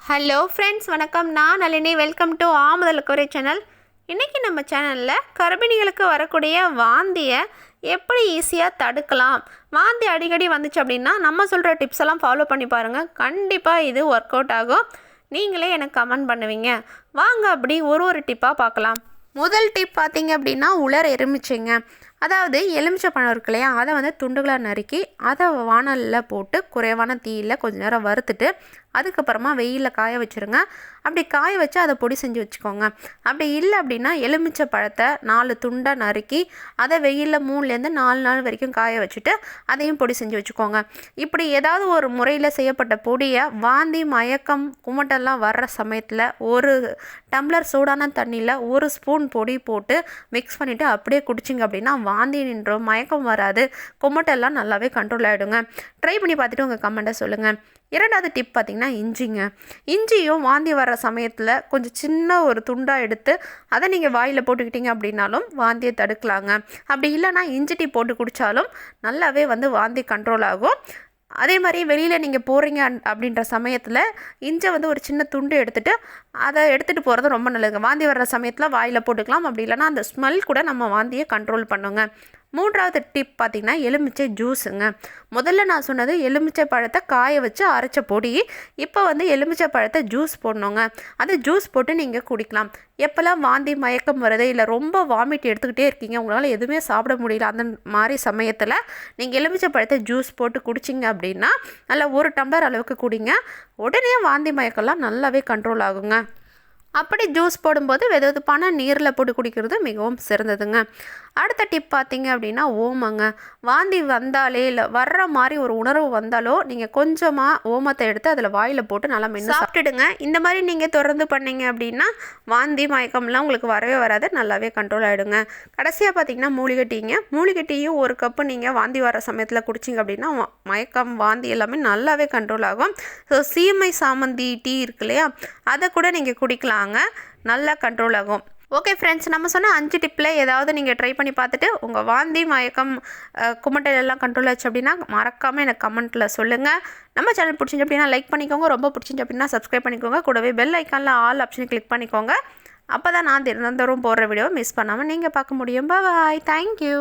Hello friends, வணக்கம். நான் நளினி. வெல்கம் டு ஆமுதலுக்குறை சேனல். இன்றைக்கி நம்ம சேனலில் கர்ப்பிணிகளுக்கு வரக்கூடிய வாந்தியை எப்படி ஈஸியாக தடுக்கலாம், வாந்தி அடிக்கடி வந்துச்சு அப்படின்னா நம்ம சொல்கிற டிப்ஸ் எல்லாம் ஃபாலோ பண்ணி பாருங்கள். கண்டிப்பாக இது ஒர்க் அவுட் ஆகும். நீங்களே எனக்கு கமெண்ட் பண்ணுவீங்க. வாங்க அப்படி ஒரு டிப்பாக பார்க்கலாம். முதல் டிப் பார்த்தீங்க அப்படின்னா உலர் எலுமிச்சைங்க. அதாவது எலுமிச்சை பழம் இருக்கு இல்லையா, அதை வந்து துண்டுகளாக நறுக்கி அதை வாணலில் போட்டு குறைவான தீயில் கொஞ்சம் நேரம் வறுத்துட்டு அதுக்கப்புறமா வெயிலில் காய வச்சுருங்க. அப்படி காய வச்சு அதை பொடி செஞ்சு வச்சுக்கோங்க. அப்படி இல்லை அப்படின்னா எலுமிச்சை பழத்தை 4 துண்டாக நறுக்கி அதை வெயிலில் 3லேருந்து 4 நாள் வரைக்கும் காய வச்சுட்டு அதையும் பொடி செஞ்சு வச்சுக்கோங்க. இப்படி ஏதாவது ஒரு முறையில் செய்யப்பட்ட பொடியை வாந்தி, மயக்கம், குமட்டெல்லாம் வர்ற சமயத்தில் ஒரு டம்ளர் சூடான தண்ணியில் 1 ஸ்பூன் பொடி போட்டு மிக்ஸ் பண்ணிவிட்டு அப்படியே குடிச்சிங்க அப்படின்னா வாந்தி நின்றோம், மயக்கம் வராது, குமட்டெல்லாம் நல்லாவே கண்ட்ரோல் ஆகிடுங்க. ட்ரை பண்ணி பார்த்துட்டு உங்கள் கமெண்ட்டை சொல்லுங்கள். இரண்டாவது டிப் பார்த்திங்கன்னா இஞ்சிங்க. இஞ்சியும் வாந்தி வர்ற சமயத்தில் கொஞ்சம் சின்ன ஒரு துண்டாக எடுத்து அதை நீங்கள் வாயில் போட்டுக்கிட்டீங்க அப்படின்னாலும் வாந்தியை தடுக்கலாங்க. அப்படி இல்லைனா இஞ்சி டீ போட்டு குடித்தாலும் நல்லாவே வந்து வாந்தி கண்ட்ரோல் ஆகும். அதே மாதிரி வெளியில் நீங்கள் போகிறீங்க அப்படின்ற சமயத்தில் இஞ்சை வந்து ஒரு சின்ன துண்டு எடுத்துகிட்டு அதை எடுத்துகிட்டு போகிறது ரொம்ப நல்லதுங்க. வாந்தி வர்ற சமயத்தில் வாயில் போட்டுக்கலாம். அப்படி இல்லைனா அந்த ஸ்மெல் கூட நம்ம வாந்தியை கண்ட்ரோல் பண்ணுங்க. மூன்றாவது டிப் பார்த்திங்கன்னா எலுமிச்சை ஜூஸுங்க. முதல்ல நான் சொன்னது எலுமிச்சை பழத்தை காய வச்சு அரைச்ச பொடி. இப்போ வந்து எலுமிச்சை பழத்தை ஜூஸ் போடணுங்க. அது ஜூஸ் போட்டு நீங்கள் குடிக்கலாம். எப்போல்லாம் வாந்தி, மயக்கம் வருது, இல்லை ரொம்ப வாமிட் எடுத்துக்கிட்டே இருக்கீங்க, உங்களால் எதுவுமே சாப்பிட முடியல, அந்த மாதிரி சமயத்தில் நீங்கள் எலுமிச்சை பழத்தை ஜூஸ் போட்டு குடிச்சிங்க அப்படின்னா நல்லா 1 டம்ளர் அளவுக்கு குடிங்க. உடனே வாந்தி, மயக்கம்லாம் நல்லாவே கண்ட்ரோல் ஆகுங்க. அப்படி ஜூஸ் போடும்போது வெதுவெதுப்பான நீரில் போட்டு குடிக்கிறது மிகவும் சிறந்ததுங்க. அடுத்த டிப் பார்த்தீங்க அப்படின்னா ஓமங்க. வாந்தி வந்தாலே இல்லை வர்ற மாதிரி ஒரு உணர்வு வந்தாலோ நீங்கள் கொஞ்சமாக ஓமத்தை எடுத்து அதில் வாயில் போட்டு நல்லா மென்று சாப்பிட்டுடுங்க. இந்த மாதிரி நீங்கள் தொடர்ந்து பண்ணீங்க அப்படின்னா வாந்தி, மயக்கம்லாம் உங்களுக்கு வரவே வராது, நல்லாவே கண்ட்ரோல் ஆகிடுங்க. கடைசியாக பார்த்தீங்கன்னா மூலிகை டீங்க. மூலிகை டீயும் 1 கப்பு நீங்கள் வாந்தி வர சமயத்தில் குடிச்சிங்க அப்படின்னா மயக்கம், வாந்தி எல்லாமே நல்லாவே கண்ட்ரோல் ஆகும். ஸோ சீமை சாமந்தி டீ இருக்கு இல்லையா, அதை கூட நீங்கள் குடிக்கலாம், நல்லா கண்ட்ரோல் ஆகும். ஓகே ஃப்ரெண்ட்ஸ், நம்ம சொன்ன 5 டிப்பில் ஏதாவது நீங்கள் ட்ரை பண்ணி பார்த்துட்டு உங்கள் வாந்தி, மயக்கம், குமட்டல் எல்லாம் கண்ட்ரோல் ஆச்சு அப்படின்னா மறக்காமல் எனக்கு கமெண்ட்டில் சொல்லுங்கள். நம்ம சேனல் பிடிச்சிச்சு அப்படின்னா லைக் பண்ணிக்கோங்க. ரொம்ப பிடிச்சிச்சு அப்படின்னா சப்ஸ்கிரைப் பண்ணிக்கோங்க. கூடவே பெல் ஐக்கானில் ஆல் ஆப்ஷனை கிளிக் பண்ணிக்கோங்க. அப்போ தான் நான் தினந்தோறும் போடுற வீடியோவை மிஸ் பண்ணாமல் நீங்கள் பார்க்க முடியும். பாய், தேங்க்யூ.